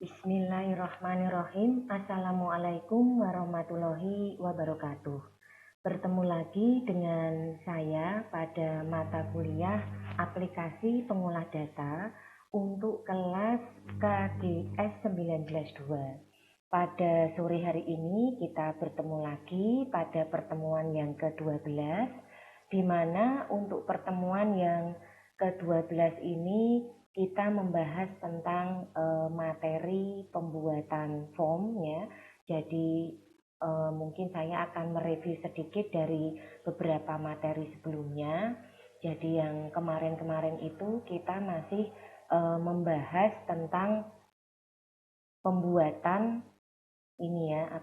Bismillahirrahmanirrahim. Assalamualaikum warahmatullahi wabarakatuh. Bertemu lagi dengan saya pada mata kuliah aplikasi pengolah data untuk kelas KGS 19-2. Pada sore hari ini kita bertemu lagi pada pertemuan yang ke-12, di mana untuk pertemuan yang ke-12 ini kita membahas tentang materi pembuatan form ya. Jadi mungkin saya akan mereview sedikit dari beberapa materi sebelumnya. Jadi yang kemarin-kemarin itu kita masih membahas tentang pembuatan ini ya,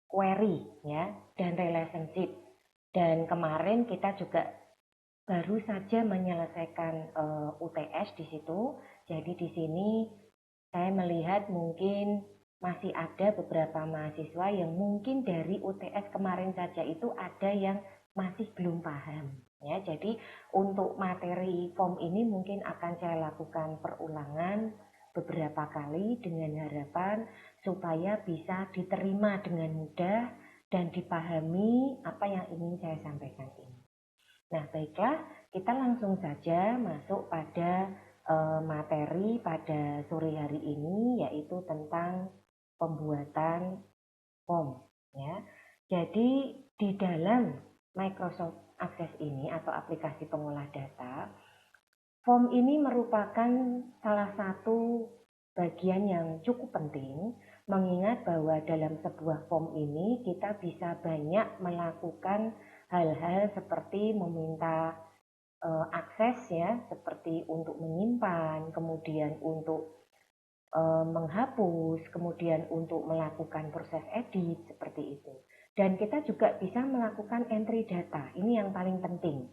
query ya dan relationship. Dan kemarin kita juga baru saja menyelesaikan UTS di situ. Jadi di sini saya melihat mungkin masih ada beberapa mahasiswa yang mungkin dari UTS kemarin saja itu ada yang masih belum paham ya. Jadi untuk materi form ini mungkin akan saya lakukan perulangan beberapa kali dengan harapan supaya bisa diterima dengan mudah dan dipahami apa yang ingin saya sampaikan ini. Nah, baiklah, kita langsung saja masuk pada materi pada sore hari ini, yaitu tentang pembuatan form ya. Jadi di dalam Microsoft Access ini atau aplikasi pengolah data, form ini merupakan salah satu bagian yang cukup penting, mengingat bahwa dalam sebuah form ini kita bisa banyak melakukan hal-hal seperti meminta akses ya, seperti untuk menyimpan, kemudian untuk menghapus, kemudian untuk melakukan proses edit seperti itu. Dan kita juga bisa melakukan entry data, ini yang paling penting.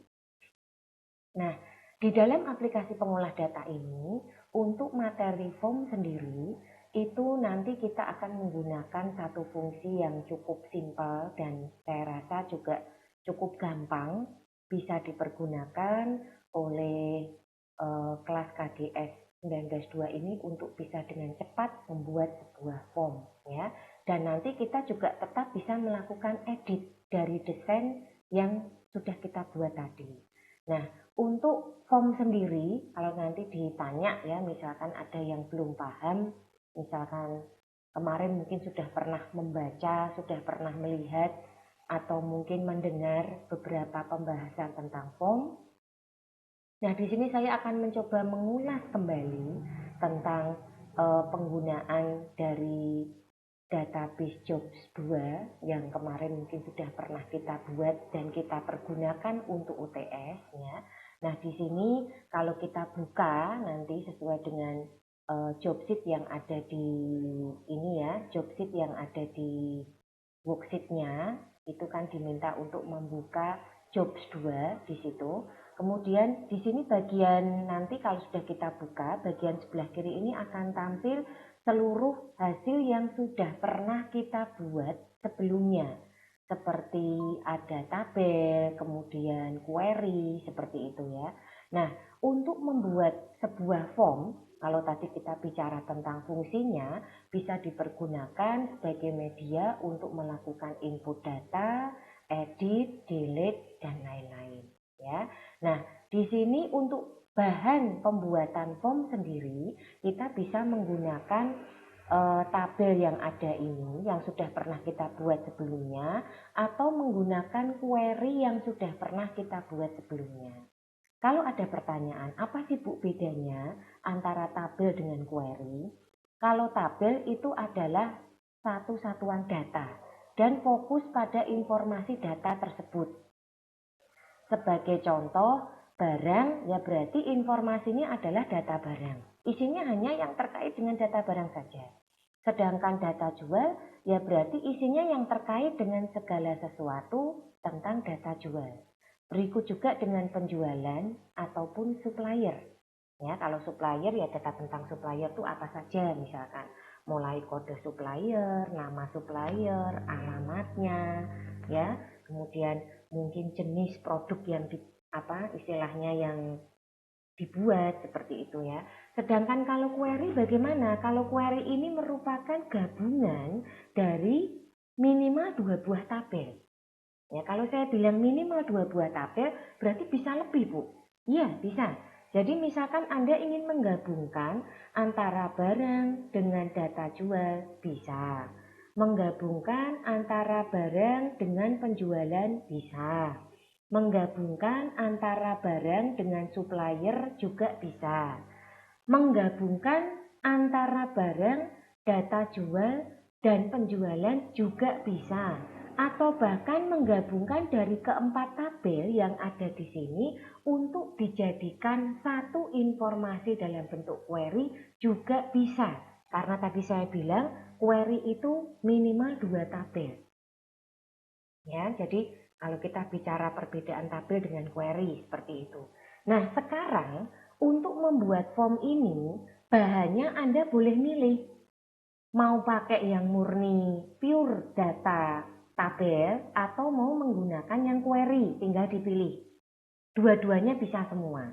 Nah, di dalam aplikasi pengolah data ini, untuk materi form sendiri, itu nanti kita akan menggunakan satu fungsi yang cukup simpel dan saya rasa juga cukup gampang bisa dipergunakan oleh kelas KGS 19-2 ini untuk bisa dengan cepat membuat sebuah form ya. Dan nanti kita juga tetap bisa melakukan edit dari desain yang sudah kita buat tadi. Nah, untuk form sendiri, kalau nanti ditanya ya, misalkan ada yang belum paham, misalkan kemarin mungkin sudah pernah membaca, sudah pernah melihat, atau mungkin mendengar beberapa pembahasan tentang form. Nah, di sini saya akan mencoba mengulas kembali tentang penggunaan dari database Jobs 2 yang kemarin mungkin sudah pernah kita buat dan kita pergunakan untuk UTS ya. Nah, di sini kalau kita buka nanti sesuai dengan job sheet yang ada di ini ya, job sheet yang ada di worksheet-nya itu kan diminta untuk membuka Jobs 2 di situ. Kemudian di sini bagian nanti kalau sudah kita buka, bagian sebelah kiri ini akan tampil seluruh hasil yang sudah pernah kita buat sebelumnya. Seperti ada tabel, kemudian query, seperti itu ya. Nah, untuk membuat sebuah form, kalau tadi kita bicara tentang fungsinya, bisa dipergunakan sebagai media untuk melakukan input data, edit, delete, dan lain-lain. Ya, nah di sini untuk bahan pembuatan form sendiri kita bisa menggunakan tabel yang ada ini yang sudah pernah kita buat sebelumnya atau menggunakan query yang sudah pernah kita buat sebelumnya. Kalau ada pertanyaan, apa sih Bu bedanya antara tabel dengan query? Kalau tabel itu adalah satu satuan data dan fokus pada informasi data tersebut. Sebagai contoh, barang ya berarti informasinya adalah data barang. Isinya hanya yang terkait dengan data barang saja. Sedangkan data jual ya berarti isinya yang terkait dengan segala sesuatu tentang data jual. Berikut juga dengan penjualan ataupun supplier. Ya, kalau supplier ya data tentang supplier itu apa saja misalkan mulai kode supplier, nama supplier, alamatnya, ya, kemudian mungkin jenis produk yang istilahnya yang dibuat seperti itu ya. Sedangkan kalau query bagaimana? Kalau query ini merupakan gabungan dari minimal 2 buah tabel. Ya, kalau saya bilang minimal 2 buah tabel, berarti bisa lebih, Bu. Iya, bisa. Jadi misalkan Anda ingin menggabungkan antara barang dengan data jual, bisa. Menggabungkan antara barang dengan penjualan, bisa. Menggabungkan antara barang dengan supplier juga bisa. Menggabungkan antara barang, data jual, dan penjualan juga bisa. Atau bahkan menggabungkan dari keempat tabel yang ada di sini untuk dijadikan satu informasi dalam bentuk query juga bisa. Karena tadi saya bilang query itu minimal 2 tabel. Ya, jadi kalau kita bicara perbedaan tabel dengan query seperti itu. Nah, sekarang untuk membuat form ini bahannya Anda boleh milih. Mau pakai yang murni pure data tabel atau mau menggunakan yang query, tinggal dipilih. Dua-duanya bisa semua.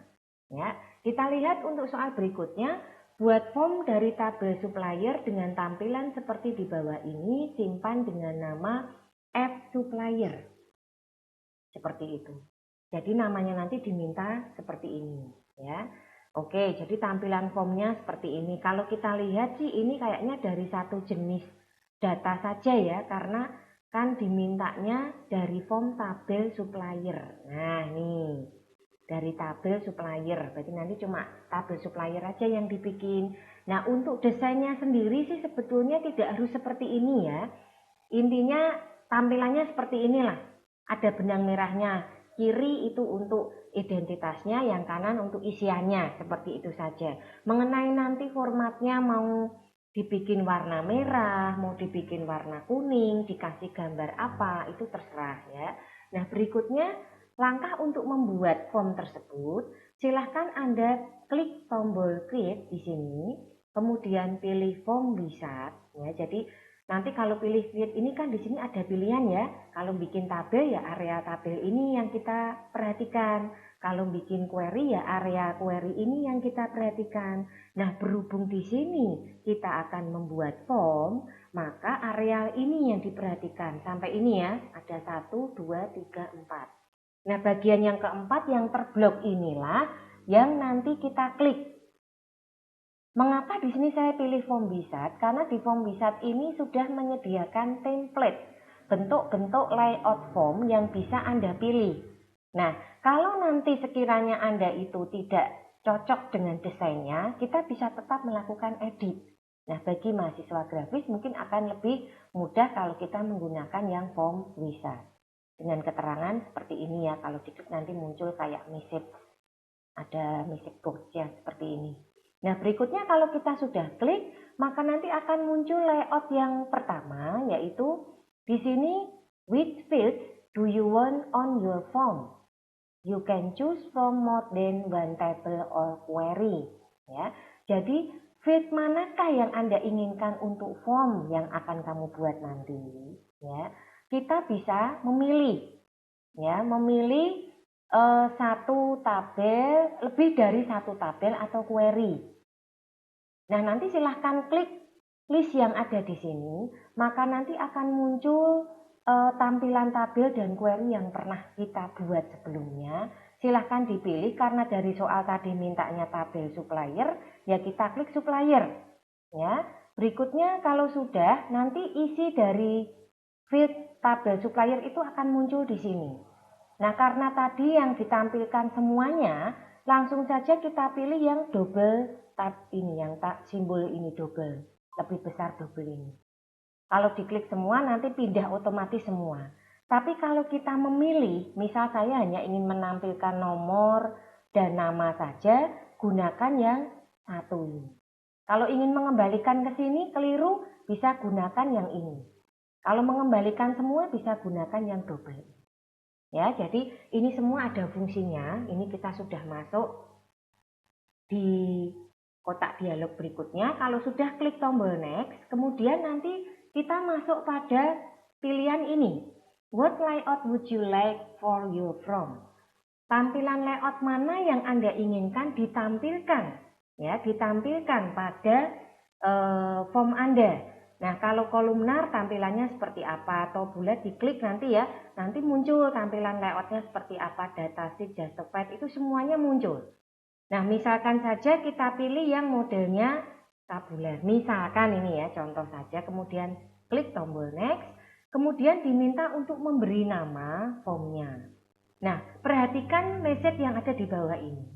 Ya, kita lihat untuk soal berikutnya, buat form dari tabel supplier dengan tampilan seperti di bawah ini, simpan dengan nama add supplier. Seperti itu. Jadi namanya nanti diminta seperti ini, ya. Oke, jadi tampilan formnya seperti ini. Kalau kita lihat sih ini kayaknya dari satu jenis data saja ya, karena kan dimintanya dari form tabel supplier. Nah, nih dari tabel supplier. Berarti nanti cuma tabel supplier aja yang dibikin. Nah, untuk desainnya sendiri sih sebetulnya tidak harus seperti ini ya. Intinya tampilannya seperti inilah. Ada benang merahnya. Kiri itu untuk identitasnya, yang kanan untuk isiannya, seperti itu saja. Mengenai nanti formatnya mau dibikin warna merah, mau dibikin warna kuning, dikasih gambar apa, itu terserah ya. Nah, berikutnya langkah untuk membuat form tersebut, silahkan Anda klik tombol create di sini, kemudian pilih form wizard ya. Jadi nanti kalau pilih create ini kan di sini ada pilihan ya. Kalau bikin tabel ya area tabel ini yang kita perhatikan. Kalau bikin query ya area query ini yang kita perhatikan. Nah, berhubung di sini kita akan membuat form, maka area ini yang diperhatikan. Sampai ini ya, ada 1, 2, 3, 4. Nah, bagian yang keempat yang terblok inilah yang nanti kita klik. Mengapa di sini saya pilih form wizard? Karena di form wizard ini sudah menyediakan template bentuk-bentuk layout form yang bisa Anda pilih. Nah, kalau nanti sekiranya Anda itu tidak cocok dengan desainnya, kita bisa tetap melakukan edit. Nah, bagi mahasiswa grafis mungkin akan lebih mudah kalau kita menggunakan yang form wizard. Dengan keterangan seperti ini ya, kalau diklik nanti muncul kayak message, ada message box ya seperti ini. Nah, berikutnya kalau kita sudah klik, maka nanti akan muncul layout yang pertama, yaitu di sini which fields do you want on your form? You can choose from more than one table or query. Ya, jadi field manakah yang Anda inginkan untuk form yang akan kamu buat nanti? Ya, kita bisa memilih, ya, memilih satu tabel, lebih dari satu tabel atau query. Nah, nanti silahkan klik list yang ada di sini, maka nanti akan muncul tampilan tabel dan query yang pernah kita buat sebelumnya. Silahkan dipilih karena dari soal tadi mintanya tabel supplier, ya kita klik supplier. Ya, berikutnya kalau sudah, nanti isi dari field tabel supplier itu akan muncul di sini. Nah, karena tadi yang ditampilkan semuanya, langsung saja kita pilih yang double tab ini, yang simbol ini double, lebih besar double ini. Kalau diklik semua nanti pindah otomatis semua. Tapi kalau kita memilih, misal saya hanya ingin menampilkan nomor dan nama saja, gunakan yang satu ini. Kalau ingin mengembalikan ke sini keliru, bisa gunakan yang ini. Kalau mengembalikan semua bisa gunakan yang double. Ya, jadi ini semua ada fungsinya. Ini kita sudah masuk di kotak dialog berikutnya. Kalau sudah klik tombol next, kemudian nanti kita masuk pada pilihan ini. What layout would you like for your form? Tampilan layout mana yang Anda inginkan ditampilkan ya, ditampilkan pada form Anda. Nah, kalau kolumnar tampilannya seperti apa, atau bulat diklik nanti ya, nanti muncul tampilan layoutnya seperti apa, datasheet, justified, itu semuanya muncul. Nah, misalkan saja kita pilih yang modelnya tabular. Misalkan ini ya, contoh saja, kemudian klik tombol next, kemudian diminta untuk memberi nama formnya. Nah, perhatikan message yang ada di bawah ini.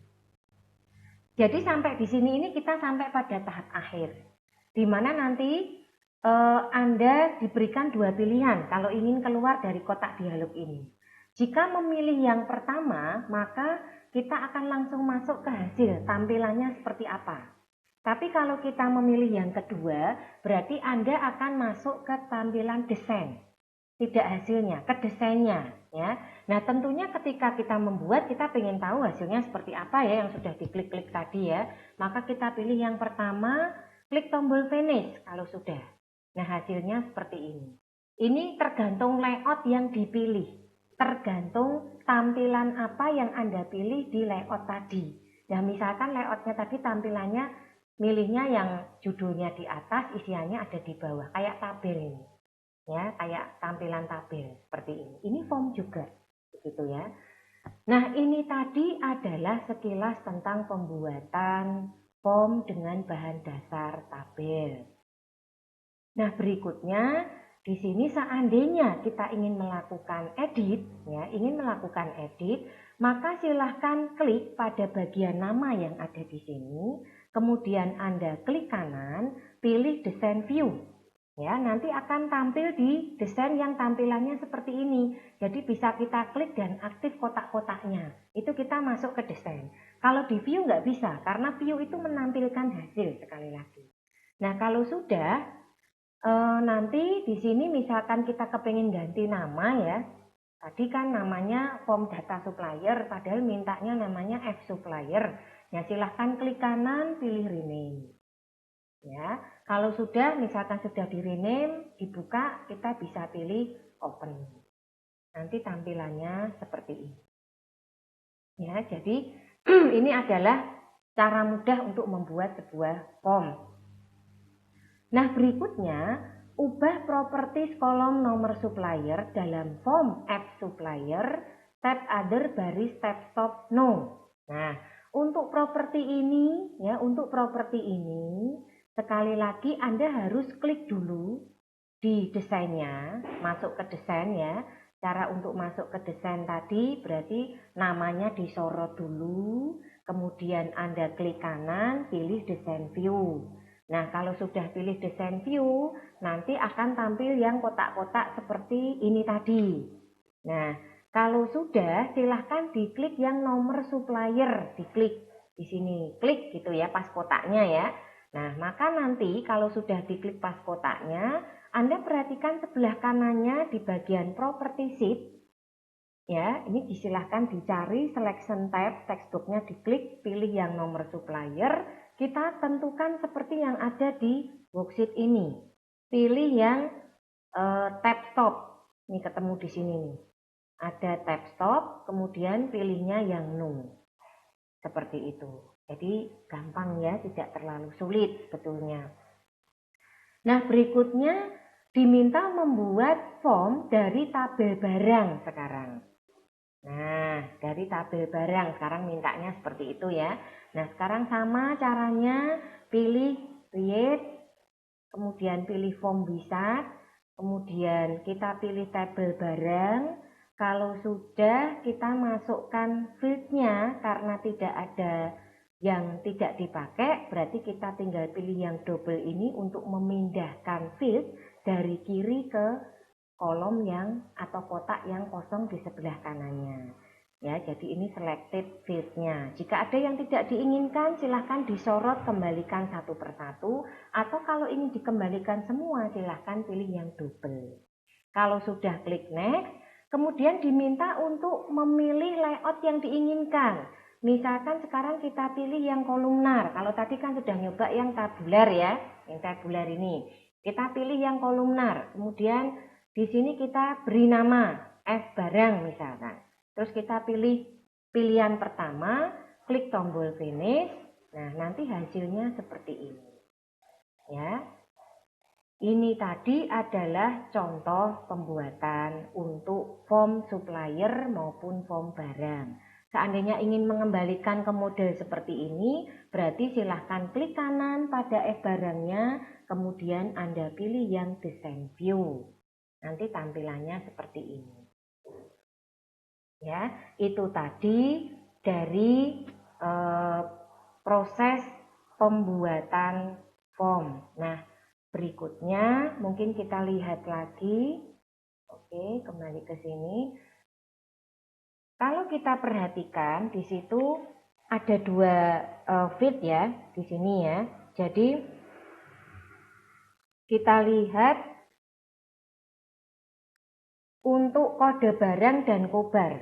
Jadi sampai di sini ini kita sampai pada tahap akhir, di mana nanti Anda diberikan dua pilihan kalau ingin keluar dari kotak dialog ini. Jika memilih yang pertama, maka kita akan langsung masuk ke hasil tampilannya seperti apa. Tapi kalau kita memilih yang kedua, berarti Anda akan masuk ke tampilan desain. Tidak hasilnya, ke desainnya. Ya. Nah, tentunya ketika kita membuat, kita ingin tahu hasilnya seperti apa ya yang sudah diklik-klik tadi ya. Maka kita pilih yang pertama, klik tombol finish kalau sudah. Nah, hasilnya seperti ini. Ini tergantung layout yang dipilih. Tergantung tampilan apa yang Anda pilih di layout tadi. Nah, misalkan layoutnya tadi tampilannya, milihnya yang judulnya di atas, isiannya ada di bawah. Kayak tabel ini. Ya, kayak tampilan tabel seperti ini. Ini form juga. Begitu ya. Nah, ini tadi adalah sekilas tentang pembuatan form dengan bahan dasar tabel. Nah, berikutnya di sini seandainya kita ingin melakukan edit, ya, maka silahkan klik pada bagian nama yang ada di sini, kemudian Anda klik kanan, pilih desain view. Ya, nanti akan tampil di desain yang tampilannya seperti ini. Jadi bisa kita klik dan aktif kotak-kotaknya. Itu kita masuk ke desain. Kalau di view nggak bisa, karena view itu menampilkan hasil sekali lagi. Nah, kalau sudah nanti di sini misalkan kita kepingin ganti nama ya. Tadi kan namanya form data supplier, padahal mintanya namanya F supplier. Ya, silahkan klik kanan, pilih rename. Ya, kalau sudah misalkan sudah di rename, dibuka, kita bisa pilih open. Nanti tampilannya seperti ini. Ya, jadi ini adalah cara mudah untuk membuat sebuah form. Nah, berikutnya, ubah properties kolom nomor supplier dalam form F supplier, tab other baris tab stop no. Nah, untuk properti ini, sekali lagi Anda harus klik dulu di desainnya, masuk ke desain ya. Cara untuk masuk ke desain tadi berarti namanya disorot dulu, kemudian Anda klik kanan, pilih desain view. Nah, kalau sudah pilih desain view, nanti akan tampil yang kotak-kotak seperti ini tadi. Nah, kalau sudah, silahkan diklik yang nomor supplier, diklik di sini, klik gitu ya, pas kotaknya ya. Nah, maka nanti kalau sudah diklik pas kotaknya, Anda perhatikan sebelah kanannya di bagian property sheet. Ya, ini disilahkan dicari selection tab, textbooknya diklik, pilih yang nomor supplier, kita tentukan seperti yang ada di worksheet ini. Pilih yang tab stop, ini ketemu di sini nih. Ada tab stop, kemudian pilihnya yang no. Seperti itu. Jadi gampang ya, tidak terlalu sulit sebetulnya. Nah, berikutnya diminta membuat form dari tabel barang sekarang. Nah, dari tabel barang sekarang mintanya seperti itu ya. Nah, sekarang sama caranya, pilih create, kemudian pilih form wizard, kemudian kita pilih tabel barang. Kalau sudah kita masukkan fieldnya karena tidak ada yang tidak dipakai, berarti kita tinggal pilih yang double ini untuk memindahkan field dari kiri ke kolom yang atau kotak yang kosong di sebelah kanannya. Ya, jadi ini selected field-nya. Jika ada yang tidak diinginkan, silahkan disorot, kembalikan satu persatu. Atau kalau ingin dikembalikan semua, silahkan pilih yang double. Kalau sudah klik next, kemudian diminta untuk memilih layout yang diinginkan. Misalkan sekarang kita pilih yang kolumnar. Kalau tadi kan sudah nyoba yang tabular ya, yang tabular ini. Kita pilih yang kolumnar. Kemudian di sini kita beri nama F barang misalkan. Terus kita pilih pilihan pertama, klik tombol finish, Nah, nanti hasilnya seperti ini. Ya. Ini tadi adalah contoh pembuatan untuk form supplier maupun form barang. Seandainya ingin mengembalikan ke model seperti ini, berarti silahkan klik kanan pada barangnya, kemudian Anda pilih yang design view. Nanti tampilannya seperti ini. Ya, itu tadi dari proses pembuatan form. Nah, berikutnya mungkin kita lihat lagi. Oke, kembali ke sini. Kalau kita perhatikan di situ ada dua feed ya di sini ya. Jadi kita lihat untuk kode barang dan kobar.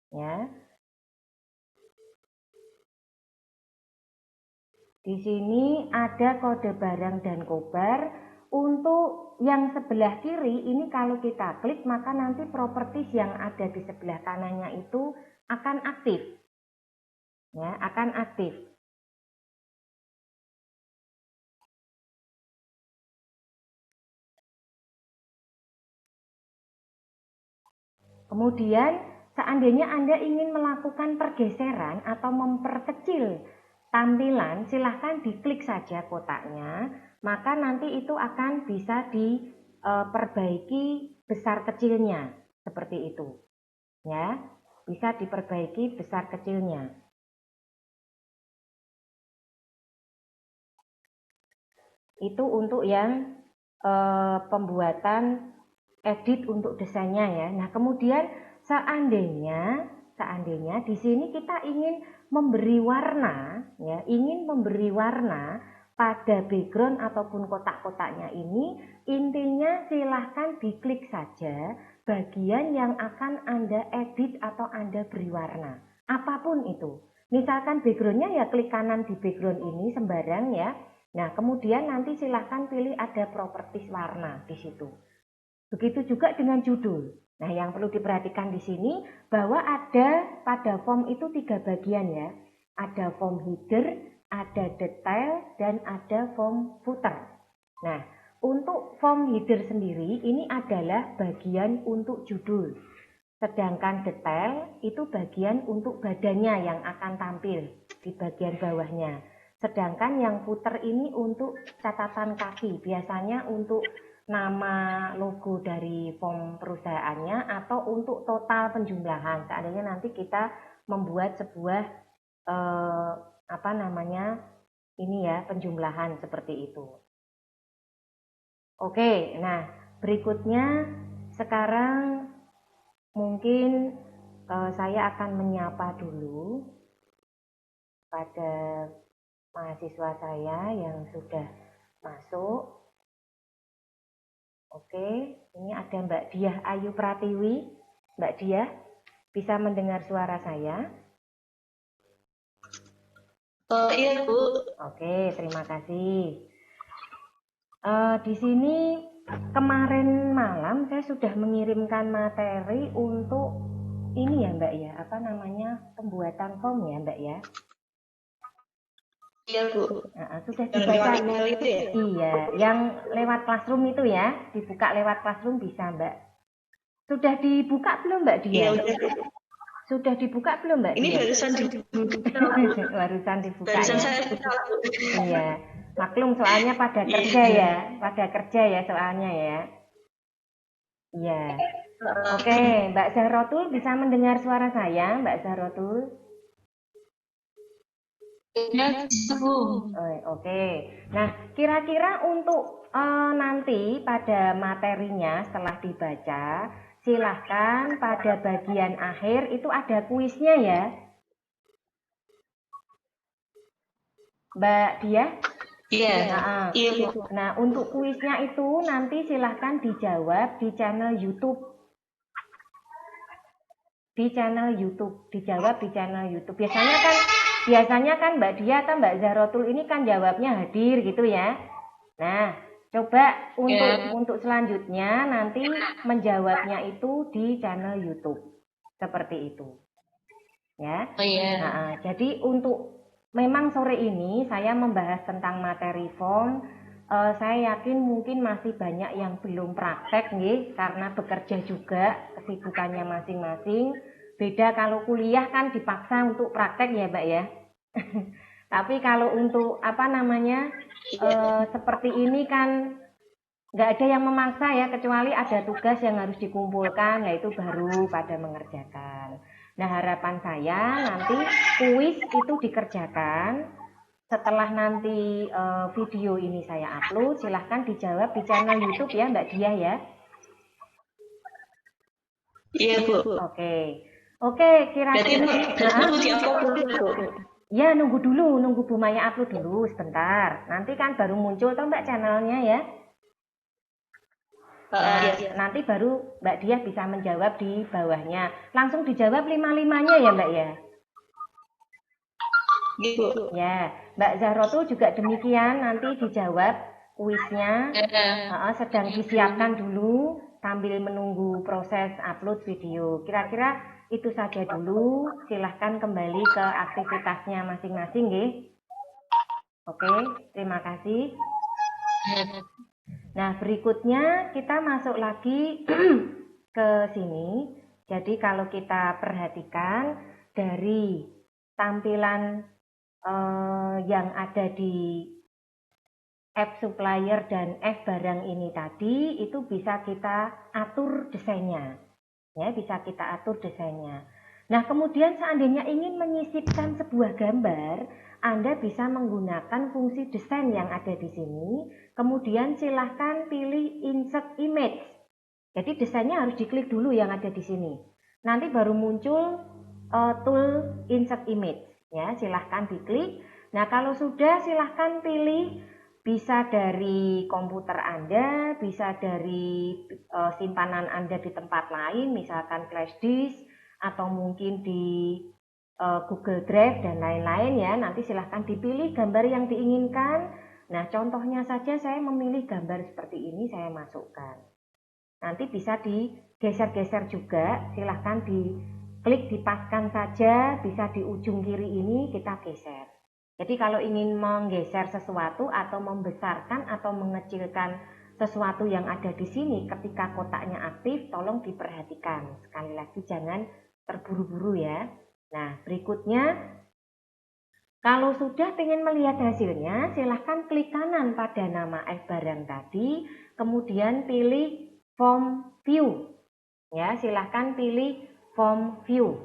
Ya. Di sini ada kode barang dan kobar. Untuk yang sebelah kiri ini kalau kita klik maka nanti properties yang ada di sebelah kanannya itu akan aktif. Ya, akan aktif. Kemudian seandainya Anda ingin melakukan pergeseran atau memperkecil tampilan, silahkan diklik saja kotaknya, maka nanti itu akan bisa diperbaiki besar kecilnya, seperti itu. Ya, bisa diperbaiki besar kecilnya. Itu untuk yang pembuatan edit untuk desainnya ya. Nah, kemudian seandainya di sini kita ingin memberi warna ya, ingin memberi warna pada background ataupun kotak-kotaknya ini, intinya silahkan diklik saja bagian yang akan Anda edit atau Anda beri warna. Apapun itu. Misalkan backgroundnya ya klik kanan di background ini sembarang ya. Nah, kemudian nanti silahkan pilih ada properties warna di situ. Begitu juga dengan judul. Nah, yang perlu diperhatikan di sini bahwa ada pada form itu 3 bagian ya. Ada form header, ada detail, dan ada form footer. Nah, untuk form header sendiri ini adalah bagian untuk judul. Sedangkan detail itu bagian untuk badannya yang akan tampil di bagian bawahnya. Sedangkan yang footer ini untuk catatan kaki, biasanya untuk nama logo dari form perusahaannya atau untuk total penjumlahan. Seandainya nanti kita membuat sebuah ini ya, penjumlahan seperti itu. Oke, nah berikutnya sekarang mungkin saya akan menyapa dulu pada mahasiswa saya yang sudah masuk. Oke, ini ada Mbak Diah Ayu Pratiwi. Mbak Diah, bisa mendengar suara saya? Iya, Bu. Oke, terima kasih. Di sini kemarin malam saya sudah mengirimkan materi untuk ini ya Mbak ya, pembuatan form ya Mbak ya. Iya, Bu. Sudah Yang dibaca. lewat email itu ya? Iya, yang lewat Classroom itu ya, dibuka lewat Classroom bisa Mbak. Sudah dibuka belum Mbak Dia? Iya, udah. Sudah dibuka belum Mbak Ini Dia? barusan dibuka. Barusan dibuka Barusan ya. saya buka. Iya, maklum soalnya pada kerja ya soalnya ya. Iya. Oke, Mbak Zahrotul bisa mendengar suara saya, Mbak Zahrotul? Iya, Bu. Oke. Nah, kira-kira untuk nanti pada materinya setelah dibaca, silahkan pada bagian akhir itu ada kuisnya ya. Mbak Dia? Iya. Iya, Bu. Nah, untuk kuisnya itu nanti silahkan dijawab di channel YouTube. Dijawab di channel YouTube. Biasanya kan Mbak Dia atau Mbak Zahrotul ini kan jawabnya hadir gitu ya. Nah, coba untuk selanjutnya nanti menjawabnya itu di channel YouTube. Seperti itu. ya. Oh iya. Jadi untuk memang sore ini saya membahas tentang materi form. Saya yakin mungkin masih banyak yang belum praktek nih, karena bekerja juga, kesibukannya masing-masing. Beda kalau kuliah kan dipaksa untuk praktek ya Mbak ya. Tapi kalau untuk seperti ini kan nggak ada yang memaksa ya, kecuali ada tugas yang harus dikumpulkan, nah itu baru pada mengerjakan. Nah harapan saya nanti kuis itu dikerjakan. Setelah nanti video ini saya upload, silahkan dijawab di channel YouTube ya Mbak Diah ya. Iya Bu. Oke, kira-kira ya nunggu Bu Maya upload dulu sebentar. Nanti kan baru muncul toh Mbak channelnya ya. Nanti baru Mbak Diah bisa menjawab di bawahnya. Langsung dijawab 5-5-nya ya Mbak ya. Gitu. Ya, Mbak Zahrotul juga demikian, nanti dijawab kuisnya. Sedang disiapkan dulu sambil menunggu proses upload video. Kira-kira itu saja dulu. Silahkan kembali ke aktivitasnya masing-masing, nggih. Oke, terima kasih. Nah, berikutnya kita masuk lagi ke sini. Jadi kalau kita perhatikan dari tampilan yang ada di app supplier dan app barang ini tadi, itu bisa kita atur desainnya. Ya, bisa kita atur desainnya. Nah, kemudian seandainya ingin menyisipkan sebuah gambar, Anda bisa menggunakan fungsi desain yang ada di sini. Kemudian silahkan pilih insert image. Jadi desainnya harus diklik dulu yang ada di sini. Nanti baru muncul tool insert image. Ya, silahkan diklik. Nah, kalau sudah silahkan pilih, bisa dari komputer Anda, bisa dari simpanan Anda di tempat lain, misalkan flash disk, atau mungkin di Google Drive dan lain-lain ya. Nanti silahkan dipilih gambar yang diinginkan. Nah, contohnya saja saya memilih gambar seperti ini, saya masukkan. Nanti bisa digeser-geser juga, silahkan diklik dipaskan saja, bisa di ujung kiri ini kita geser. Jadi kalau ingin menggeser sesuatu atau membesarkan atau mengecilkan sesuatu yang ada di sini ketika kotaknya aktif, tolong diperhatikan. Sekali lagi jangan terburu-buru ya. Nah, berikutnya kalau sudah ingin melihat hasilnya, silahkan klik kanan pada nama barang tadi, kemudian pilih form view. Ya, silahkan pilih form view.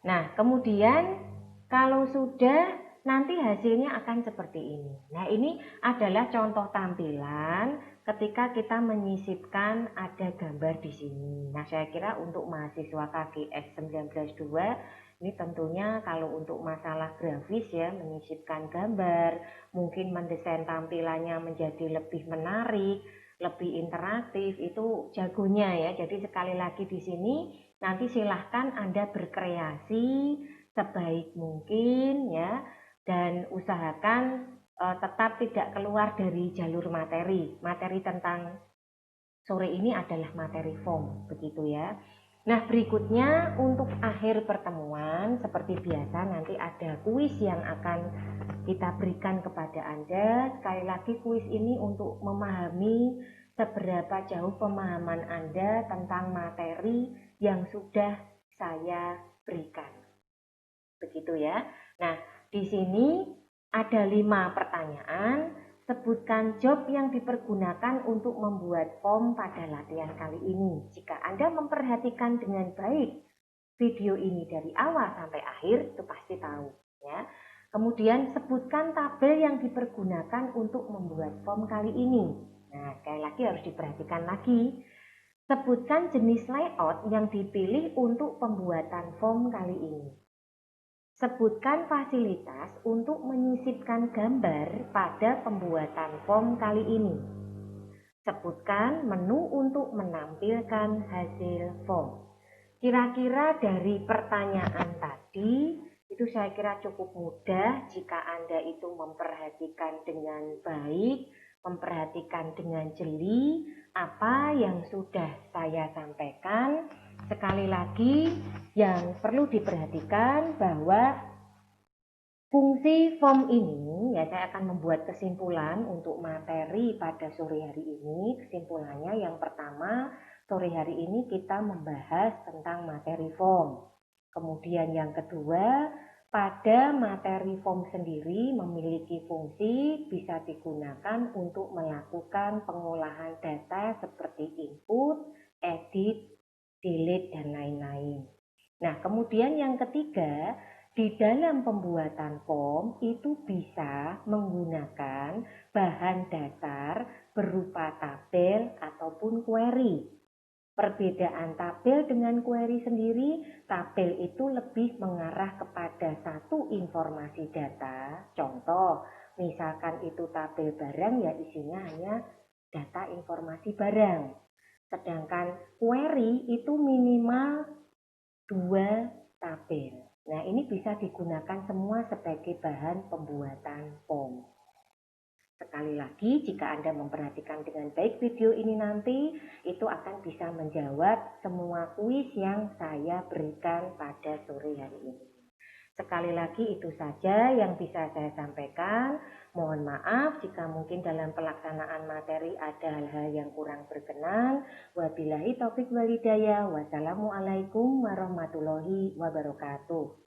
Nah, kemudian kalau sudah, nanti hasilnya akan seperti ini. Nah, ini adalah contoh tampilan ketika kita menyisipkan ada gambar di sini. Nah, saya kira untuk mahasiswa KGS 192 ini tentunya kalau untuk masalah grafis ya, menyisipkan gambar, mungkin mendesain tampilannya menjadi lebih menarik, lebih interaktif, itu jagonya ya. Jadi sekali lagi di sini nanti silahkan Anda berkreasi sebaik mungkin ya, dan usahakan tetap tidak keluar dari jalur materi. Materi tentang sore ini adalah materi form, begitu ya. Nah, berikutnya untuk akhir pertemuan seperti biasa nanti ada kuis yang akan kita berikan kepada Anda. Sekali lagi kuis ini untuk memahami seberapa jauh pemahaman Anda tentang materi yang sudah saya berikan. Begitu ya. Nah, di sini ada 5 pertanyaan. Sebutkan job yang dipergunakan untuk membuat form pada latihan kali ini. Jika Anda memperhatikan dengan baik video ini dari awal sampai akhir, itu pasti tahu ya. Kemudian sebutkan tabel yang dipergunakan untuk membuat form kali ini. Nah, sekali lagi harus diperhatikan lagi. Sebutkan jenis layout yang dipilih untuk pembuatan form kali ini. Sebutkan fasilitas untuk menyisipkan gambar pada pembuatan form kali ini. Sebutkan menu untuk menampilkan hasil form. Kira-kira dari pertanyaan tadi, itu saya kira cukup mudah jika Anda itu memperhatikan dengan baik, memperhatikan dengan jeli apa yang sudah saya sampaikan. Sekali lagi, yang perlu diperhatikan bahwa fungsi form ini, ya saya akan membuat kesimpulan untuk materi pada sore hari ini. Kesimpulannya yang pertama, sore hari ini kita membahas tentang materi form. Kemudian yang kedua, pada materi form sendiri memiliki fungsi bisa digunakan untuk melakukan pengolahan data seperti input, edit, delete, dan lain-lain. Nah, kemudian yang ketiga, di dalam pembuatan form itu bisa menggunakan bahan dasar berupa tabel ataupun query. Perbedaan tabel dengan query sendiri, tabel itu lebih mengarah kepada satu informasi data. Contoh, misalkan itu tabel barang, ya isinya hanya data informasi barang. Sedangkan query itu minimal 2 tabel. Nah, ini bisa digunakan semua sebagai bahan pembuatan form. Sekali lagi, jika Anda memperhatikan dengan baik video ini nanti, itu akan bisa menjawab semua kuis yang saya berikan pada sore hari ini. Sekali lagi itu saja yang bisa saya sampaikan. Mohon maaf jika mungkin dalam pelaksanaan materi ada hal-hal yang kurang berkenan. Wabillahi taufik wal hidayah. Wassalamualaikum warahmatullahi wabarakatuh.